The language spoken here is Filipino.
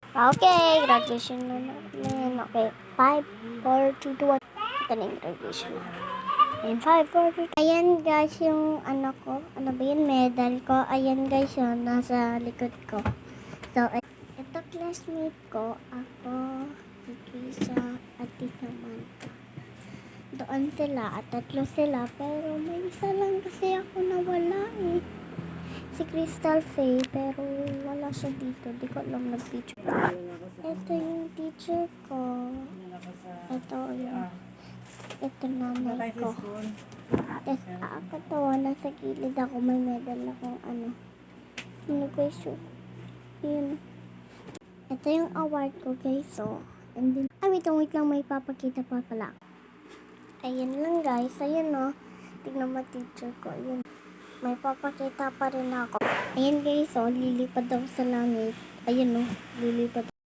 Okay, graduation na namin. Okay, 5, 4, 2, 2, 1. Ito na yung graduation na. Ayan, 5, 4, 2, 2. Ayan guys, yung ano ko, ano ba yun, medal ko. Ayan guys, yun, nasa likod ko. So, ito classmate ko, ako, si Trisha, at si Samantha. Doon sila, at tatlo sila, pero may isa lang kasi ako nawala eh. Si Crystal Faye, pero wala siya dito. Di ko alam nag-picture. Ito yung teacher ko. Ito yung, ito nanay ko. Tapos nakakatawa, nasa gilid ako, may medal akong ano. Sino guys yun? Yun. Ito yung award ko guys, so. And then, wait lang, may papakita pa pala. Ayan lang guys, ayan o. Tignan mo teacher ko, yun. May papakita pa rin ako. Ayan guys, oh, lilipad daw sa langit. Ayan oh, lilipad.